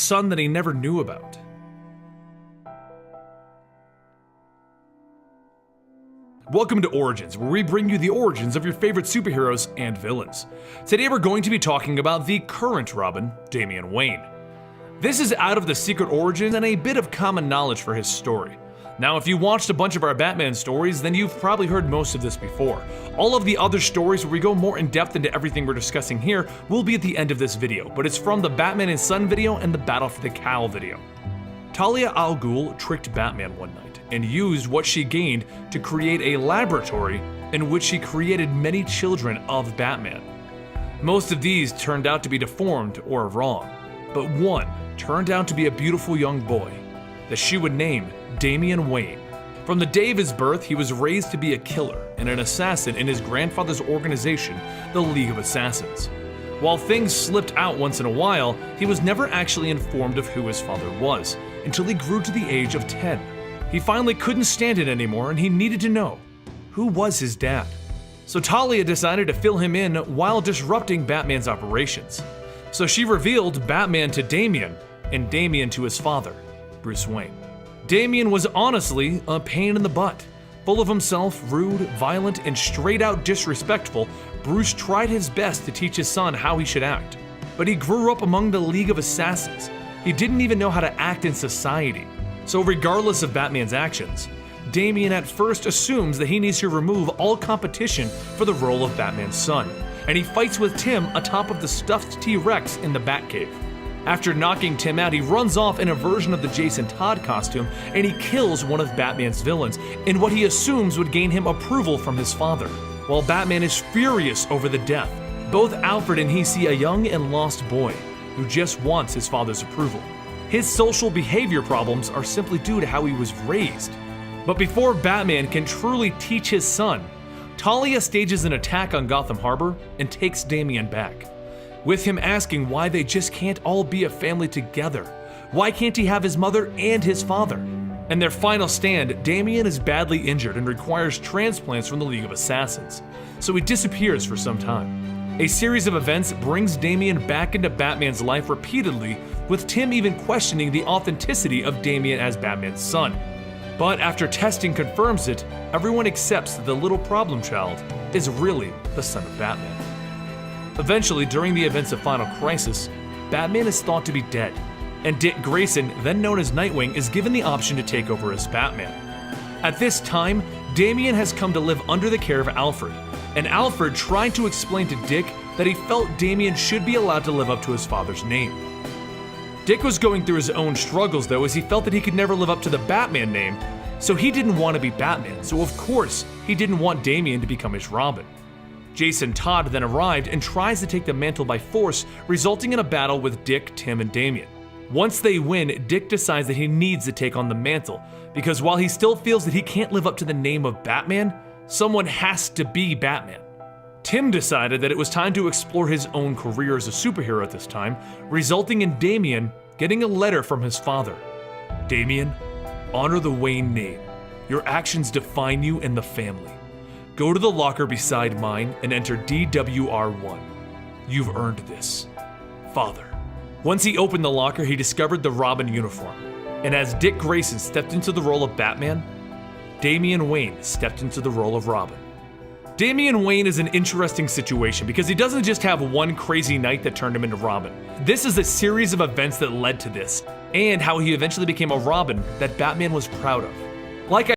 son that he never knew about. Welcome to Origins, where we bring you the origins of your favorite superheroes and villains. Today we're going to be talking about the current Robin, Damian Wayne. This is out of the secret origins and a bit of common knowledge for his story. Now, if you watched a bunch of our Batman stories, then you've probably heard most of this before. All of the other stories where we go more in depth into everything we're discussing here will be at the end of this video, but it's from the Batman and Son video and the Battle for the Cowl video. Talia al Ghul tricked Batman one night and used what she gained to create a laboratory in which she created many children of Batman. Most of these turned out to be deformed or wrong, but one turned out to be a beautiful young boy that she would name Damian Wayne. From the day of his birth, he was raised to be a killer and an assassin in his grandfather's organization, the League of Assassins. While things slipped out once in a while, he was never actually informed of who his father was until he grew to the age of 10. He finally couldn't stand it anymore and he needed to know, who was his dad? So Talia decided to fill him in while disrupting Batman's operations. So she revealed Batman to Damian and Damian to his father, Bruce Wayne. Damian was honestly a pain in the butt. Full of himself, rude, violent, and straight out disrespectful, Bruce tried his best to teach his son how he should act. But he grew up among the League of Assassins. He didn't even know how to act in society. So regardless of Batman's actions, Damian at first assumes that he needs to remove all competition for the role of Batman's son, and he fights with Tim atop of the stuffed T-Rex in the Batcave. After knocking Tim out, he runs off in a version of the Jason Todd costume and he kills one of Batman's villains in what he assumes would gain him approval from his father. While Batman is furious over the death, both Alfred and he see a young and lost boy who just wants his father's approval. His social behavior problems are simply due to how he was raised. But before Batman can truly teach his son, Talia stages an attack on Gotham Harbor and takes Damian back, with him asking why they just can't all be a family together. Why can't he have his mother and his father? In their final stand, Damian is badly injured and requires transplants from the League of Assassins, so he disappears for some time. A series of events brings Damian back into Batman's life repeatedly, with Tim even questioning the authenticity of Damian as Batman's son. But after testing confirms it, everyone accepts that the little problem child is really the son of Batman. Eventually, during the events of Final Crisis, Batman is thought to be dead, and Dick Grayson, then known as Nightwing, is given the option to take over as Batman. At this time, Damian has come to live under the care of Alfred, and Alfred tried to explain to Dick that he felt Damian should be allowed to live up to his father's name. Dick was going through his own struggles though, as he felt that he could never live up to the Batman name, so he didn't want to be Batman, so of course he didn't want Damian to become his Robin. Jason Todd then arrived and tries to take the mantle by force, resulting in a battle with Dick, Tim, and Damian. Once they win, Dick decides that he needs to take on the mantle, because while he still feels that he can't live up to the name of Batman, someone has to be Batman. Tim decided that it was time to explore his own career as a superhero at this time, resulting in Damian getting a letter from his father. Damian, honor the Wayne name. Your actions define you and the family. Go to the locker beside mine and enter DWR1. You've earned this. Father. Once he opened the locker, he discovered the Robin uniform. And as Dick Grayson stepped into the role of Batman, Damian Wayne stepped into the role of Robin. Damian Wayne is an interesting situation because he doesn't just have one crazy night that turned him into Robin. This is a series of events that led to this, and how he eventually became a Robin that Batman was proud of. Like I